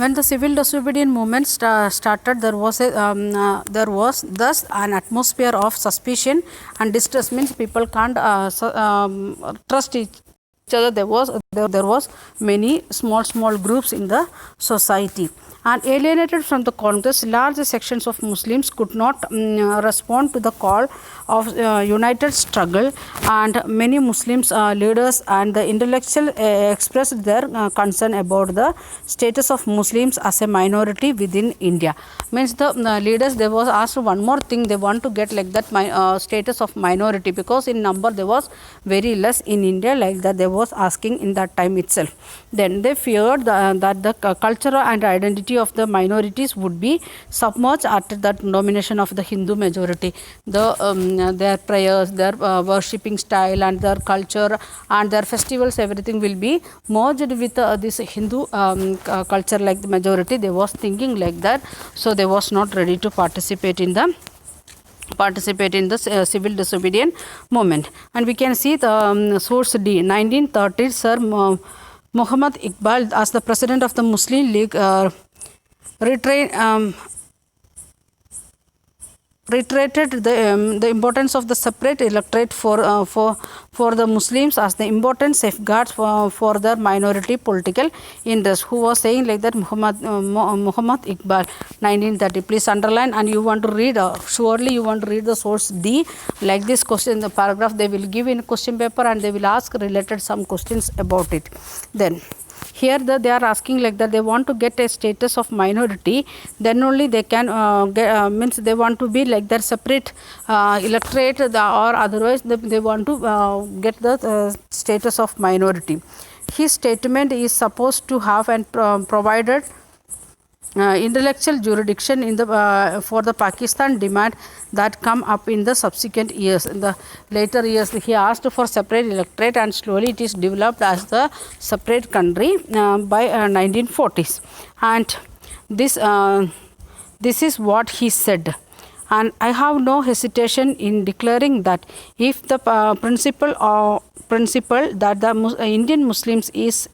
When the civil disobedience movement started, there was thus an atmosphere of suspicion and distrust. Means people can't trust each other. There was many small groups in the society, and alienated from the Congress, large sections of Muslims could not respond to the call of united struggle, and many Muslims leaders and the intellectual expressed their concern about the status of Muslims as a minority within India. Means the leaders, they was asked one more thing, they want to get like that status of minority, because in number there was very less in India, like that they was asking in that time itself. Then they feared that the culture and identity of the minorities would be submerged after that domination of the Hindu majority. Their prayers, their worshipping style and their culture and their festivals, everything will be merged with this Hindu culture, like the majority. They was thinking like that, so they was not ready to participate in the civil disobedience movement. And we can see the source D. 1930, Sir Muhammad Iqbal, as the president of the Muslim League, reiterated the importance of the separate electorate for the Muslims as the important safeguards for their minority political interest. Who was saying like that? Muhammad Iqbal, 1930. Please underline, and you want to read, surely you want to read the source D. Like this question, the paragraph they will give in question paper, and they will ask related some questions about it. Then here they are asking like that, they want to get a status of minority, then only they can means they want to be like that separate electorate, or otherwise they want to get the status of minority. His statement is supposed to have and provided intellectual jurisdiction in the for the Pakistan demand that come up in the subsequent years. In the later years, he asked for separate electorate, and slowly it is developed as the separate country by 1940s. And this is what he said. And I have no hesitation in declaring that if the principle that the Indian Muslims is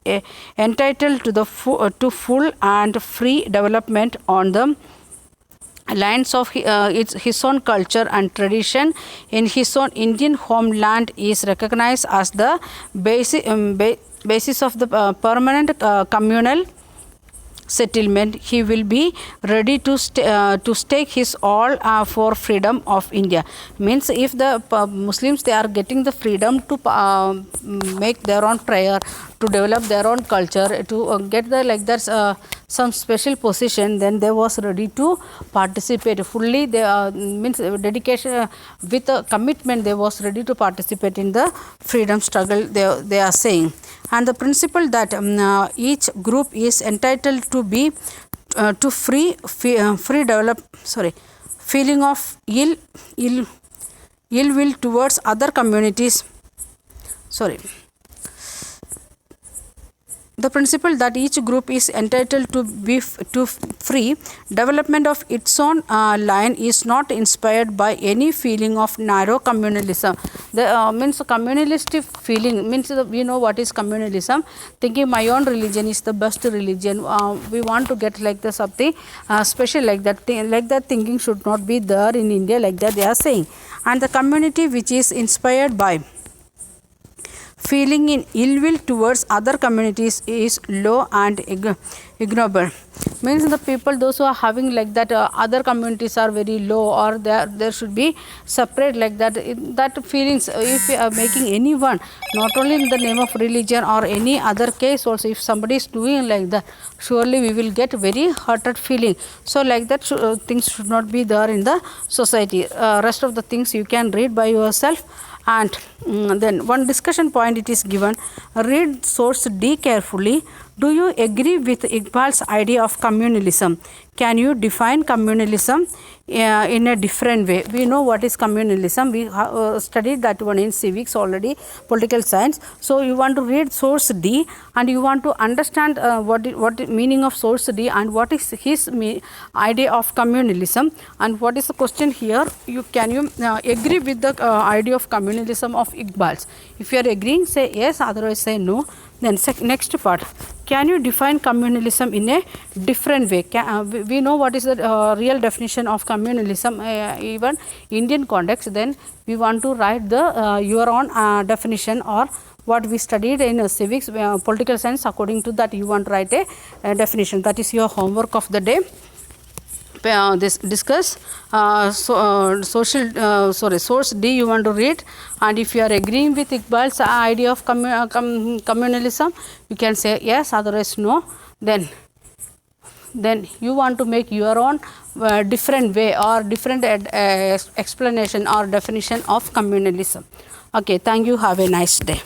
entitled to the to full and free development on the lines of his own culture and tradition in his own Indian homeland is recognized as the basis of the permanent communal settlement, he will be ready to stake his all for freedom of India. Means if the Muslims, they are getting the freedom to make their own prayer, to develop their own culture, to get the like that some special position, then they was ready to participate fully. They means dedication with a commitment, they was ready to participate in the freedom struggle, they are saying. And the principle that each group is entitled to be to free feeling of ill will towards other communities. The principle that each group is entitled to be to free development of its own line is not inspired by any feeling of narrow communalism. The means communalistic feeling means we know what is communalism. Thinking my own religion is the best religion. We want to get like the something special like that. Like that thinking should not be there in India. Like that they are saying. And the community which is inspired by feeling in ill will towards other communities is low and ignoble. Means the people, those who are having like that other communities are very low, or there should be separate like that. That feelings, if we are making anyone, not only in the name of religion or any other case also, if somebody is doing like that, surely we will get very hurted feeling. So like that things should not be there in the society. Rest of the things you can read by yourself. And then one discussion point it is given, read source D carefully. Do you agree with Iqbal's idea of communalism? Can you define communalism in a different way? We know what is communalism. We studied that one in civics already, political science. So you want to read source D, and you want to understand what meaning of source D, and what is his idea of communalism, and what is the question here. Can you agree with the idea of communalism of Iqbal's? If you are agreeing, say yes, otherwise say no. Then next part, can you define communalism in a different way? We know what is the real definition of communalism, even Indian context. Then we want to write the your own definition, or what we studied in civics, political science. According to that, you want to write a definition. That is your homework of the day. This discuss source D you want to read, and if you are agreeing with Iqbal's idea of communalism, you can say yes, otherwise no. Then you want to make your own different way or different explanation or definition of communalism. Okay, thank you. Have a nice day.